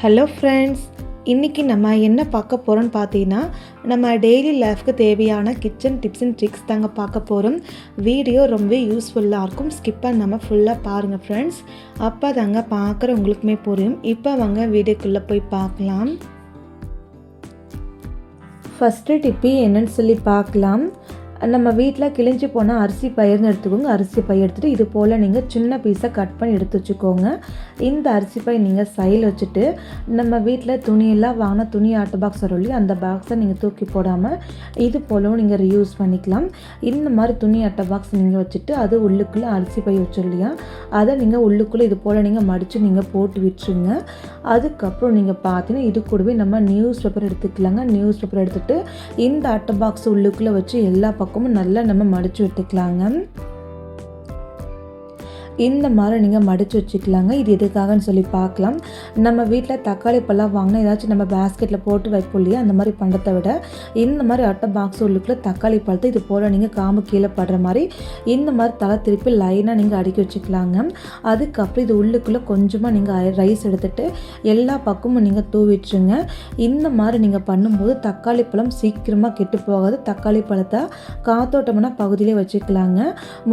Hello friends, இன்றைக்கி நம்ம என்ன பார்க்க போகிறோன்னு பார்த்தீங்கன்னா, நம்ம டெய்லி லைஃப்க்கு தேவையான கிச்சன் டிப்ஸ் அண்ட் ட்ரிக்ஸ் தாங்க பார்க்க போகிறோம். வீடியோ ரொம்ப யூஸ்ஃபுல்லாக இருக்கும். ஸ்கிப் பண்ணாமல் ஃபுல்லாக பாருங்கள் ஃப்ரெண்ட்ஸ். அப்போ தாங்க பார்க்குற உங்களுக்குமே புரியும். இப்போ வாங்க வீடியோக்குள்ளே போய் பார்க்கலாம். ஃபஸ்ட்டு டிப்பு என்னன்னு சொல்லி பார்க்கலாம். நம்ம வீட்டில் கிழிஞ்சு போனால் அரிசி பயிர்னு எடுத்துக்கோங்க. அரிசி பை எடுத்துகிட்டு இது போல் நீங்கள் சின்ன பீஸை கட் பண்ணி எடுத்து வச்சுக்கோங்க. இந்த அரிசி பை நீங்கள் சைடில் வச்சுட்டு, நம்ம வீட்டில் துணியெல்லாம் வாங்கின துணி ஆட்டு பாக்ஸ் வரும் இல்லையா, அந்த பாக்ஸை நீங்கள் தூக்கி போடாமல் இது போலவும் நீங்கள் ரீயூஸ் பண்ணிக்கலாம். இந்த மாதிரி துணி அட்டை பாக்ஸ் நீங்கள் வச்சுட்டு அது உள்ளுக்குள்ளே அரிசி பை வச்சு இல்லையா, அதை நீங்கள் உள்ளுக்குள்ளே இது போல் நீங்கள் மடித்து நீங்கள் போட்டு விட்டுருங்க. அதுக்கப்புறம் நீங்கள் பார்த்தீங்கன்னா இது கூடவே நம்ம நியூஸ் பேப்பர் எடுத்துக்கலாங்க. நியூஸ் பேப்பர் எடுத்துகிட்டு இந்த அட்டை பாக்ஸ் உள்ளுக்குள்ளே வச்சு எல்லா பக்கமும் நல்லா நம்ம மடித்து விட்டுக்கலாங்க. இந்த மாதிரி நீங்கள் மடித்து வச்சுக்கலாங்க. இது எதுக்காகன்னு சொல்லி பார்க்கலாம். நம்ம வீட்டில் தக்காளி பழம் வாங்கினா ஏதாச்சும் நம்ம பேஸ்கெட்டில் போட்டு வைப்போம் இல்லையா, அந்த மாதிரி பண்ணுறதை விட இந்த மாதிரி அட்டை பாக்ஸ் உள்ளுக்குள்ளே தக்காளி பழத்தை இது போல் நீங்கள் காம்பு கீழே படுற மாதிரி இந்த மாதிரி தலை திருப்பி லைனாக நீங்கள் அடுக்கி வச்சுக்கலாங்க. அதுக்கப்புறம் இது உள்ளுக்குள்ளே கொஞ்சமாக நீங்கள் ரைஸ் எடுத்துகிட்டு எல்லா பக்கமும் நீங்கள் தூவிட்டுருங்க. இந்த மாதிரி நீங்கள் பண்ணும்போது தக்காளி பழம் சீக்கிரமாக கெட்டு போகாது. தக்காளி பழத்தை காத்தோட்டமான பகுதியிலே வச்சுக்கலாங்க.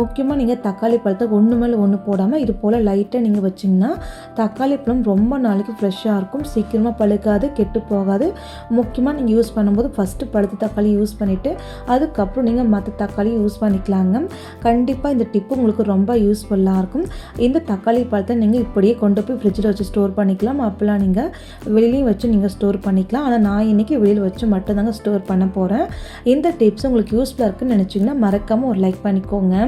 முக்கியமாக நீங்கள் தக்காளி பழத்தை ஒன்று மேலே ஒன்று போடாமல் இது போல் லைட்டாக நீங்கள் வச்சிங்கன்னா தக்காளி பழம் ரொம்ப நாளைக்கு ஃப்ரெஷ்ஷாக இருக்கும். சீக்கிரமாக பழுக்காது, கெட்டு போகாது. முக்கியமாக நீங்கள் யூஸ் பண்ணும்போது ஃபஸ்ட்டு பழுத்த தக்காளி யூஸ் பண்ணிவிட்டு அதுக்கப்புறம் நீங்கள் மற்ற தக்காளி யூஸ் பண்ணிக்கலாங்க. கண்டிப்பாக இந்த டிப்பு உங்களுக்கு ரொம்ப யூஸ்ஃபுல்லாக இருக்கும். இந்த தக்காளி பழத்தை நீங்கள் இப்படியே கொண்டு போய் ஃப்ரிட்ஜில் வச்சு ஸ்டோர் பண்ணிக்கலாம். அப்போலாம் நீங்கள் வெளியிலையும் வச்சு நீங்கள் ஸ்டோர் பண்ணிக்கலாம். ஆனால் நான் இன்றைக்கி வெளியில் வச்சு மட்டும் தாங்க ஸ்டோர் பண்ண போகிறேன். இந்த டிப்ஸ் உங்களுக்கு யூஸ்ஃபுல்லாக இருக்குன்னு நினச்சிங்கன்னா மறக்காமல் ஒரு லைக் பண்ணிக்கோங்க.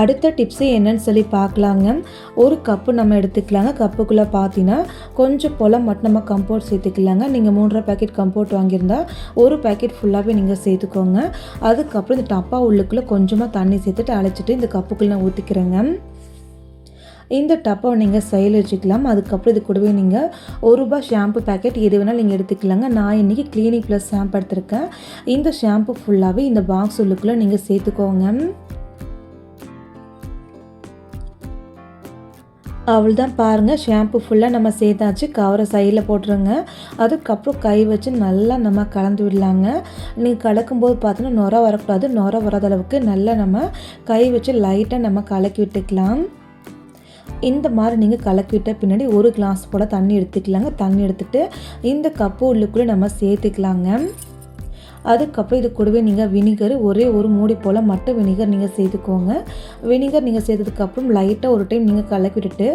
அடுத்த டிப்ஸு என்னன்னு சொல்லி பார்க்கலாங்க. ஒரு கப்பு நம்ம எடுத்துக்கலாங்க. கப்புக்குள்ளே பார்த்தீங்கன்னா கொஞ்சம் போல் மட்டும் நம்ம கம்போர்ட் சேர்த்துக்கலாங்க. நீங்கள் 3.5 பேக்கெட் கம்போர்ட் வாங்கியிருந்தா ஒரு பேக்கெட் ஃபுல்லாகவே நீங்கள் சேர்த்துக்கோங்க. அதுக்கப்புறம் இந்த டப்பா உள்ளுக்குள்ளே கொஞ்சமாக தண்ணி சேர்த்துட்டு அழைச்சிட்டு இந்த கப்புக்குள்ளே நான் ஊற்றிக்கிறேங்க. இந்த டப்பாவை நீங்கள் சைடில் வச்சுக்கலாம். அதுக்கப்புறம் இது கூடவே நீங்கள் ₹1 ஷாம்பு பேக்கெட் எது வேணாலும் நீங்கள் எடுத்துக்கலாங்க. நான் இன்றைக்கி கிளினிக் ப்ளஸ் ஷாம்பு எடுத்திருக்கேன். இந்த ஷாம்பு ஃபுல்லாகவே இந்த பாக்ஸ் உள்ளுக்குள்ளே நீங்கள் சேர்த்துக்கோங்க. அவள் தான் பாருங்கள், ஷாம்பு ஃபுல்லாக நம்ம சேர்த்தாச்சு. கவரை சைடில் போட்டுருங்க. அதுக்கப்புறம் கை வச்சு நல்லா நம்ம கலந்து விடலாங்க. நீங்கள் கலக்கும்போது பார்த்தீங்கன்னா நுர வரக்கூடாது. நுர வராத அளவுக்கு நல்லா நம்ம கை வச்சு லைட்டாக நம்ம கலக்கி விட்டுக்கலாம். இந்த மாதிரி நீங்கள் கலக்கி விட்ட பின்னாடி ஒரு கிளாஸ் போல் தண்ணி எடுத்துக்கலாங்க. தண்ணி எடுத்துகிட்டு இந்த கப்பு உள்ளுக்குள்ளே நம்ம சேர்த்துக்கலாங்க. அதுக்கப்புறம் இது கூடவே நீங்கள் வினிகர் ஒரே ஒரு மூடி போல் மட்டும் வினிகர் நீங்கள் சேர்த்துக்கோங்க. வினிகர் நீங்கள் சேர்த்ததுக்கப்புறம் லைட்டாக ஒரு டைம் நீங்கள் கலக்கி விட்டுட்டு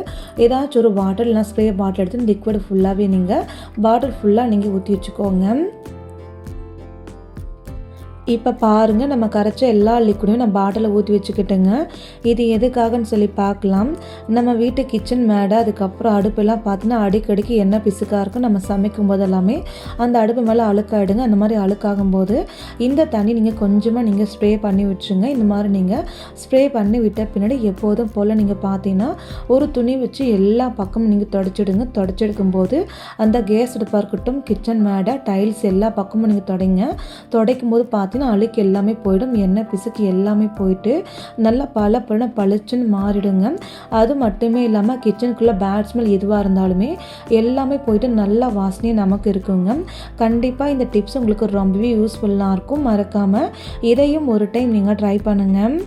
ஏதாச்சும் ஒரு பாட்டில் இல்லைனா ஸ்ப்ரே பாட்டில் எடுத்து லிக்விட் ஃபுல்லாகவே நீங்கள் பாட்டில் ஃபுல்லாக நீங்கள் ஊற்றி வச்சுக்கோங்க. இப்போ பாருங்கள், நம்ம கரைச்ச எல்லா லிக்விடையும் நான் பாட்டிலில் ஊற்றி வச்சுக்கிட்டேங்க. இது எதுக்காகன்னு சொல்லி பார்க்கலாம். நம்ம வீட்டு கிச்சன் மேடை அதுக்கப்புறம் அடுப்பெல்லாம் பார்த்தீங்கன்னா அடிக்கடிக்கு எண்ணெய் பிசுக்காக இருக்கும். நம்ம சமைக்கும் போது எல்லாமே அந்த அடுப்பு மேலே அழுக்காயிடுங்க. அந்த மாதிரி அழுக்காகும்போது இந்த தண்ணி நீங்கள் கொஞ்சமாக நீங்கள் ஸ்ப்ரே பண்ணி விட்டுருங்க. இந்த மாதிரி நீங்கள் ஸ்ப்ரே பண்ணி விட்ட பின்னாடி எப்போதும் போல் நீங்கள் பார்த்தீங்கன்னா ஒரு துணி வச்சு எல்லா பக்கமும் நீங்கள் தொடச்சிடுங்க. தொடச்செடுக்கும்போது அந்த கேஸ் அடுப்பாக இருக்கட்டும், கிச்சன் மேடை, டைல்ஸ் எல்லா பக்கமும் நீங்கள் துடைக்கும் போது பார்த்தீங்கன்னா அழுக்கு எல்லாமே போயிடும். எண்ணெய் பிசுக்கு எல்லாமே போயிட்டு நல்லா பளிச்சுன்னு மாறிடுங்க. அது மட்டுமே இல்லாமல் கிச்சனுக்குள்ளே பேட் ஸ்மெல் எதுவாக இருந்தாலுமே எல்லாமே போயிட்டு நல்லா வாசனையாக நமக்கு இருக்குங்க. கண்டிப்பாக இந்த டிப்ஸ் உங்களுக்கு ரொம்பவே யூஸ்ஃபுல்லாக இருக்கும். மறக்காமல் இதையும் ஒரு டைம் நீங்கள் ட்ரை பண்ணுங்கள்.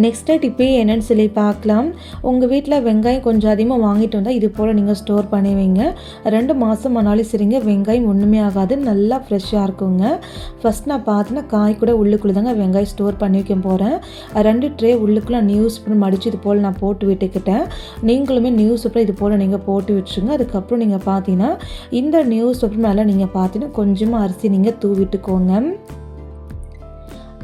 நெக்ஸ்ட்டு டிப்பு என்னென்னு சொல்லி பார்க்கலாம். உங்கள் வீட்டில் வெங்காயம் கொஞ்சம் அதிகமாக வாங்கிட்டு வந்தால் இது போல் நீங்கள் ஸ்டோர் பண்ணி வைங்க. 2 மாதம் ஆனாலும் சரிங்க, வெங்காயம் ஒன்றுமே ஆகாது, நல்லா ஃப்ரெஷ்ஷாக இருக்குங்க. ஃபஸ்ட் நான் பார்த்தீங்கன்னா காய் கூட உள்ளுக்குள்ளே தாங்க வெங்காயம் ஸ்டோர் பண்ணி வைக்க போகிறேன். 2 ட்ரே உள்ளுக்குள்ளே நியூஸ் பேப்பர் மடித்து இது போல் நான் போட்டு விட்டுக்கிட்டேன். நீங்களுமே நியூஸ் பேப்பர் இது போல் நீங்கள் போட்டு விட்டுருங்க. அதுக்கப்புறம் நீங்கள் பார்த்தீங்கன்னா இந்த நியூஸ் பேப்பர் மேலே நீங்கள் பார்த்தீங்கன்னா கொஞ்சமாக அரிசி நீங்கள் தூவிட்டுக்கோங்க.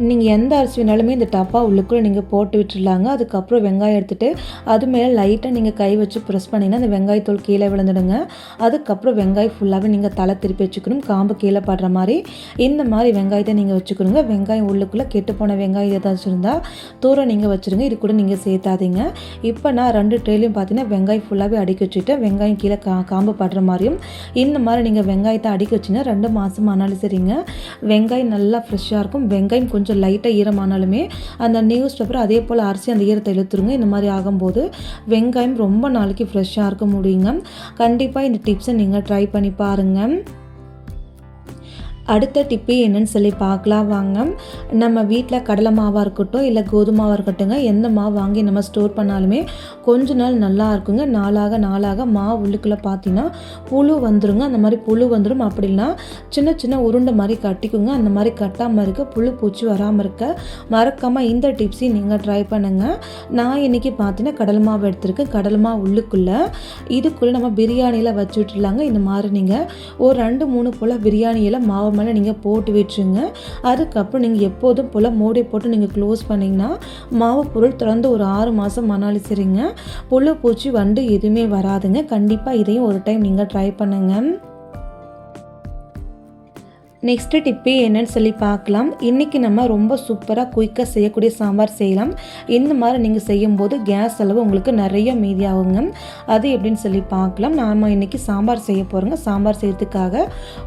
நீங்கள் எந்த அரிசி வேணாலுமே இந்த டப்பா உள்ளுக்குள்ளே நீங்கள் போட்டு விட்டுருலாங்க. அதுக்கப்புறம் வெங்காயம் எடுத்துகிட்டு அது மேலே லைட்டாக நீங்கள் கை வச்சு ப்ரெஸ் பண்ணிங்கன்னா அந்த வெங்காயத்தூள் கீழே விழுந்துடுங்க. அதுக்கப்புறம் வெங்காயம் ஃபுல்லாகவே நீங்கள் தலை திருப்பி வச்சுக்கணும். காம்பு கீழே படுற மாதிரி இந்த மாதிரி வெங்காயத்தை நீங்கள் வச்சுக்கணுங்க. வெங்காயம் உள்ளுக்குள்ளே கெட்டு போன வெங்காயம் ஏதாச்சும் இருந்தால் தூரம் நீங்கள் வச்சுருங்க. இது கூட நீங்கள் சேர்த்தாதீங்க. இப்போ நான் 2 ட்ரேலையும் பார்த்தீங்கன்னா வெங்காயம் ஃபுல்லாகவே அடுக்கி வச்சுட்டு வெங்காயம் கீழே காம்பு படுற மாதிரியும் இந்த மாதிரி நீங்கள் வெங்காயத்தை அடுக்கி வச்சிங்கன்னா 2 மாதம் ஆனாலும் சரிங்க, வெங்காயம் நல்லா ஃப்ரெஷ்ஷாக இருக்கும். வெங்காயம் கொஞ்சம் லைட்டாக ஈரமானாலுமே அந்த நியூஸ் பேப்பர் அதே போல் அரிசி அந்த ஈரத்தை இழுத்துருங்க. இந்த மாதிரி ஆகும்போது வெங்காயம் ரொம்ப நாளைக்கு ஃப்ரெஷ்ஷாக இருக்க முடியுங்க. கண்டிப்பாக இந்த டிப்ஸை நீங்கள் ட்ரை பண்ணி பாருங்கள். அடுத்த டிப்பு என்னன்னு சொல்லி பார்க்கலாம் வாங்க. நம்ம வீட்டில் கடலை மாவாக இருக்கட்டும் இல்லை கோதுமாவாக இருக்கட்டுங்க, எந்த மாவு வாங்கி நம்ம ஸ்டோர் பண்ணாலுமே கொஞ்ச நாள் நல்லா இருக்குங்க. நாளாக மாவு உள்ளுக்குள்ளே பார்த்தீங்கன்னா புழு வந்துருங்க. அந்த மாதிரி புழு வந்துடும். அப்படின்னா சின்ன சின்ன உருண்டை மாதிரி கட்டிக்குங்க. அந்த மாதிரி கட்டாமல் இருக்க, புழு பூச்சி வராமல் இருக்க மறக்காமல் இந்த டிப்ஸையும் நீங்கள் ட்ரை பண்ணுங்கள். நான் இன்றைக்கி பார்த்தீங்கன்னா கடலை மாவு எடுத்துருக்கேன். கடலை மாவு உள்ளுக்குள்ளே இதுக்குள்ளே நம்ம பிரியாணியில் வச்சு விட்டுலாங்க. இந்த மாதிரி நீங்கள் ஒரு 2-3 போல் பிரியாணியில் மாவு மேலே நீங்கள் போட்டு விட்டுருங்க. அதுக்கப்புறம் நீங்கள் எப்போதும் போல் மூடி போட்டு நீங்கள் க்ளோஸ் பண்ணிங்கன்னா மாவு பொருள் தொடர்ந்து ஒரு 6 மாதம் ஆனாலும் சரிங்க, புழு பூச்சி வண்டு எதுவுமே வராதுங்க. கண்டிப்பாக இதையும் ஒரு டைம் நீங்கள் ட்ரை பண்ணுங்கள். நெக்ஸ்ட்டு டிப்பு என்னன்னு சொல்லி பார்க்கலாம். இன்றைக்கி நம்ம ரொம்ப சூப்பராக குயிக்காக செய்யக்கூடிய சாம்பார் செய்யலாம். இந்த மாதிரி நீங்கள் செய்யும்போது கேஸ் அளவு உங்களுக்கு நிறைய மீதியாகுங்க. அது எப்படின்னு சொல்லி பார்க்கலாம். நாம் இன்றைக்கி சாம்பார் செய்ய போகிறோங்க. சாம்பார் செய்யறதுக்காக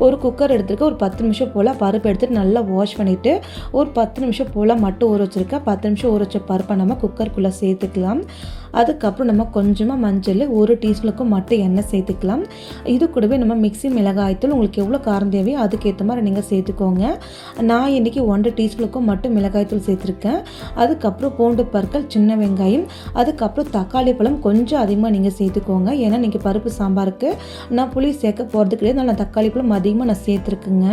ஒரு குக்கர் எடுத்துருக்க. ஒரு 10 நிமிஷம் போல் பருப்பு எடுத்துகிட்டு நல்லா வாஷ் பண்ணிவிட்டு ஒரு 10 நிமிஷம் போல் மட்டும் ஊற வச்சுருக்கேன். 10 நிமிஷம் ஊற வச்ச பருப்பை நம்ம குக்கருக்குள்ளே சேர்த்துக்கலாம். அதுக்கப்புறம் நம்ம கொஞ்சமாக மஞ்சள், 1 டீஸ்பூனுக்கும் மட்டும் எண்ணெய் சேர்த்துக்கலாம். இது கூடவே நம்ம மிக்ஸி மிளகாய்த்தூள் உங்களுக்கு எவ்வளோ காரம் தேவையோ அதுக்கேற்ற மாதிரி நீங்கள் சேர்த்துக்கோங்க. நான் இன்றைக்கி 1 டீஸ்பூனுக்கும் மட்டும் மிளகாய்த்தூள் சேர்த்துருக்கேன். அதுக்கப்புறம் பூண்டு பற்கள், சின்ன வெங்காயம், அதுக்கப்புறம் தக்காளி பழம் கொஞ்சம் அதிகமாக நீங்கள் சேர்த்துக்கோங்க. ஏன்னா இன்றைக்கி பருப்பு சாம்பாருக்கு நான் புளி சேர்க்க போகிறது கிடையாது. நான் தக்காளி பழம் அதிகமாக நான் சேர்த்துருக்குங்க.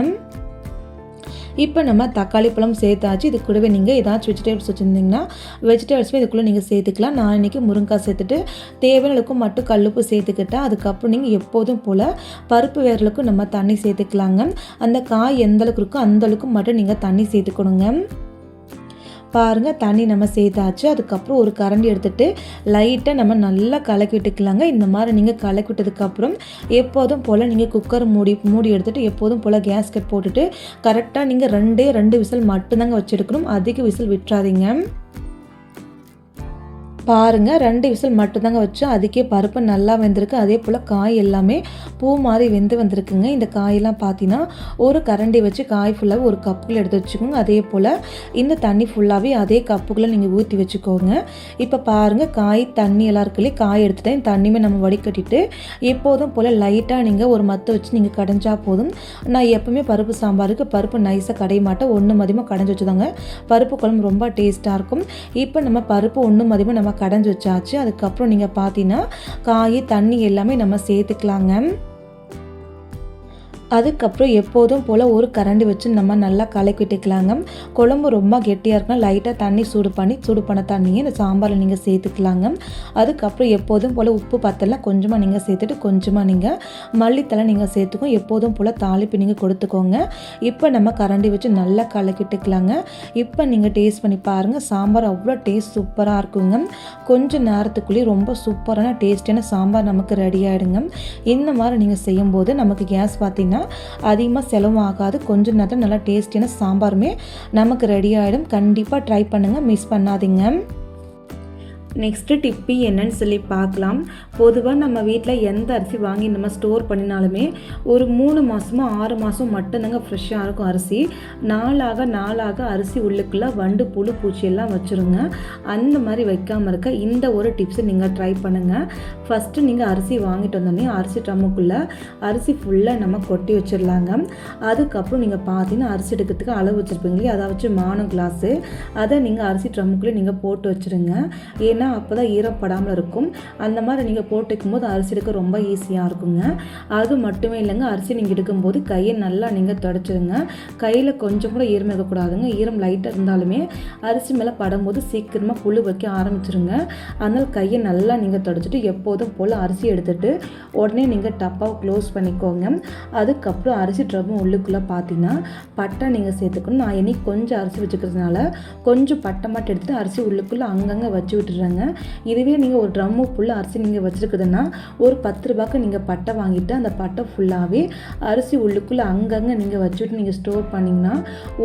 இப்போ நம்ம தக்காளி பழம் சேர்த்தாச்சு. இது கூடவே நீங்கள் ஏதாச்சும் வெஜிடபிள்ஸ் வச்சுருந்தீங்கன்னா வெஜிடபிள்ஸுமே இதுக்குள்ளே நீங்கள் சேர்த்துக்கலாம். நான் இன்றைக்கி முருங்காய் சேர்த்துட்டு தேவையான அளவுக்கு மட்டும் கல்லுப்பு சேர்த்துக்கிட்டேன். அதுக்கப்புறம் நீங்கள் எப்போதும் போல் பருப்பு வேறளுக்கும் நம்ம தண்ணி சேர்த்துக்கலாங்க. அந்த காய் எந்த அளவுக்கு இருக்கோ அந்த அளவுக்கு மட்டும் நீங்கள் தண்ணி சேர்த்துக்கணுங்க. பாருங்கள், தண்ணி நம்ம சேர்த்தாச்சு. அதுக்கப்புறம் ஒரு கரண்டி எடுத்துகிட்டு லைட்டாக நம்ம நல்லா கலக்கி விட்டுக்கலாங்க. இந்த மாதிரி நீங்கள் கலக்கி விட்டதுக்கப்புறம் எப்போதும் போல் நீங்கள் குக்கர் மூடி எடுத்துகிட்டு எப்போதும் போல் கேஸ்கட் போட்டுட்டு கரெக்டாக நீங்கள் 2 விசில் மட்டும்தாங்க வச்சு எடுக்கணும். அதிக விசில் விட்டுறாதீங்க. பாருங்கள், 2 விசில் மட்டும்தாங்க வச்சு அதுக்கே பருப்பு நல்லா வெந்திருக்கு. அதே போல் காய் எல்லாமே பூ மாதிரி வந்திருக்குங்க. இந்த காயெல்லாம் பார்த்தீங்கன்னா ஒரு கரண்டி வச்சு காய் ஃபுல்லாக ஒரு கப்புக்குள்ளே எடுத்து வச்சுக்கோங்க. அதே போல் இந்த தண்ணி ஃபுல்லாகவே அதே கப்புக்குள்ளே நீங்கள் ஊற்றி வச்சுக்கோங்க. இப்போ பாருங்கள், காய் தண்ணி எல்லாம் இருக்குல்லையே, காய் எடுத்துகிட்டேன். தண்ணியுமே நம்ம வடிகட்டிட்டு எப்போதும் போல் லைட்டாக நீங்கள் ஒரு மற்ற வச்சு நீங்கள் கடைஞ்சா போதும். நான் எப்போவுமே பருப்பு சாம்பாருக்கு பருப்பு நைஸாக கடைய மாட்டேன். 1 மதியமாக கடைஞ்சி வச்சுதாங்க பருப்பு குழம்பு ரொம்ப டேஸ்ட்டாக இருக்கும். இப்போ நம்ம பருப்பு 1 மதியமாக நம்ம கடைஞ்சி வச்சாச்சு. அதுக்கப்புறம் நீங்கள் பார்த்தீங்கன்னா காய் தண்ணி எல்லாமே நம்ம சேர்த்துக்கலாங்க. அதுக்கப்புறம் எப்போதும் போல் ஒரு கரண்டி வச்சு நம்ம நல்லா கலக்கி விட்டுக்கலாங்க. குழம்பு ரொம்ப கெட்டியாக இருக்குன்னா லைட்டாக தண்ணி சூடு பண்ண தண்ணியை இந்த சாம்பாரில் நீங்கள் சேர்த்துக்கலாங்க. அதுக்கப்புறம் எப்போதும் போல் உப்பு பத்தலாம் கொஞ்சமாக நீங்கள் சேர்த்துட்டு கொஞ்சமாக நீங்கள் மல்லித்தலை நீங்கள் சேர்த்துக்கோங்க. எப்போதும் போல் தாளிப்பு நீங்கள் கொடுத்துக்கோங்க. இப்போ நம்ம கரண்டி வச்சு நல்லா கலக்கி விட்டுக்கலாங்க. இப்போ நீங்கள் டேஸ்ட் பண்ணி பாருங்கள். சாம்பார் அவ்வளோ டேஸ்ட் சூப்பராக இருக்குங்க. கொஞ்சம் நேரத்துக்குள்ளேயே ரொம்ப சூப்பரான டேஸ்டான சாம்பார் நமக்கு ரெடி ஆகிடுங்க. இந்த மாதிரி நீங்கள் செய்யும்போது நமக்கு கேஸ் பார்த்தீங்கன்னா அதிகமாக செலவாகாது. கொஞ்சம் நேரத்தில் நல்லா டேஸ்டியான சாம்பாருமே நமக்கு ரெடி ஆகிடும். கண்டிப்பாக ட்ரை பண்ணுங்கள், மிஸ் பண்ணாதீங்க. நெக்ஸ்ட்டு டிப்பி என்னன்னு சொல்லி பார்க்கலாம். பொதுவாக நம்ம வீட்டில் எந்த அரிசி வாங்கி நம்ம ஸ்டோர் பண்ணினாலுமே ஒரு 3 மாதமோ 6 மாதம் மட்டும்தாங்க ஃப்ரெஷ்ஷாக இருக்கும் அரிசி. நாளாக அரிசி உள்ளுக்குள்ளே வண்டு புழு பூச்சி எல்லாம் வச்சுருங்க. அந்த மாதிரி வைக்காமல் இருக்க இந்த ஒரு டிப்ஸை நீங்கள் ட்ரை பண்ணுங்கள். ஃபஸ்ட்டு நீங்கள் அரிசி வாங்கிட்டு வந்தோடனே அரிசி ட்ரம்முக்குள்ளே அரிசி ஃபுல்லாக நம்ம கொட்டி வச்சிடலாங்க. அதுக்கப்புறம் நீங்கள் பார்த்தீங்கன்னா அரிசி எடுக்கிறதுக்கு அளவு வச்சுருப்பீங்களே, அதை வச்சு மானம் கிளாஸு அதை நீங்கள் அரிசி ட்ரம்முக்குள்ளே நீங்கள் போட்டு வச்சுருங்க. ஏன்னா அப்போ தான் ஈரப்படாமல் இருக்கும். அந்த மாதிரி நீங்கள் போட்டு வைக்கும்போது அரிசி எடுக்க ரொம்ப ஈஸியாக இருக்குங்க. அது மட்டுமே இல்லைங்க, அரிசி நீங்கள் எடுக்கும்போது கையை நல்லா நீங்கள் துடைச்சிடுங்க. கையில் கொஞ்சம் கூட ஈரம் இருக்கக்கூடாதுங்க. ஈரம் லைட்டாக இருந்தாலுமே அரிசி மேலே படும்போது சீக்கிரமாக புழு வைக்க ஆரம்பிச்சிருங்க. அதனால் கையை நல்லா நீங்கள் துடைச்சிட்டு எப்போதும் போல் அரிசி எடுத்துகிட்டு உடனே நீங்கள் டப்பாவை க்ளோஸ் பண்ணிக்கோங்க. அதுக்கப்புறம் அரிசி ட்ரம்மு உள்ளுக்குள்ளே பார்த்தீங்கன்னா பட்டை நீங்கள் சேர்த்துக்கணும். நான் இன்னைக்கு கொஞ்சம் அரிசி வச்சுக்கிறதுனால கொஞ்சம் பட்டை மட்டும் எடுத்துகிட்டு அரிசி உள்ளுக்குள்ளே அங்கங்கே வச்சு விட்டுறேங்க. இதுவே நீங்கள் ஒரு ட்ரம்மு ஃபுல்லாக அரிசி நீங்கள் வச்சுருக்குதுன்னா ஒரு 10 ரூபாய்க்கு நீங்கள் பட்டை வாங்கிட்டு அந்த பட்டை ஃபுல்லாகவே அரிசி உள்ளுக்குள்ளே அங்கங்கே நீங்கள் வச்சுட்டு நீங்கள் ஸ்டோர் பண்ணிங்கன்னா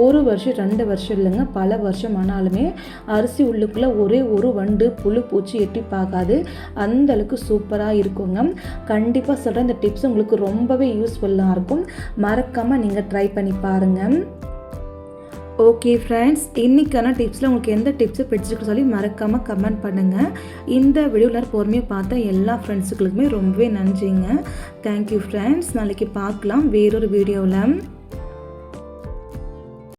1 வருஷம் 2 வருஷம் இல்லைங்க, பல வருஷம் ஆனாலுமே அரிசி உள்ளுக்குள்ளே ஒரே ஒரு வண்டு புழு பூச்சி எட்டி பார்க்காது. அந்த அளவுக்கு சூப்பராக இருக்குங்க. கண்டிப்பாக சொல்கிறேன், இந்த டிப்ஸ் உங்களுக்கு ரொம்பவே யூஸ்ஃபுல்லாக இருக்கும். மறக்காமல் நீங்கள் ட்ரை பண்ணி பாருங்கள். ஓகே ஃப்ரெண்ட்ஸ், இன்றைக்கான டிப்ஸில் உங்களுக்கு எந்த டிப்ஸு பிடிச்சிருக்கு சொல்லி மறக்காமல் கமெண்ட் பண்ணுங்கள். இந்த வீடியோவில் பொறுமையாக பார்த்த எல்லா ஃப்ரெண்ட்ஸுகளுக்குமே ரொம்பவே நன்றிங்க. Thank you friends. நாளைக்கு பார்க்கலாம் வேறொரு வீடியோவில்.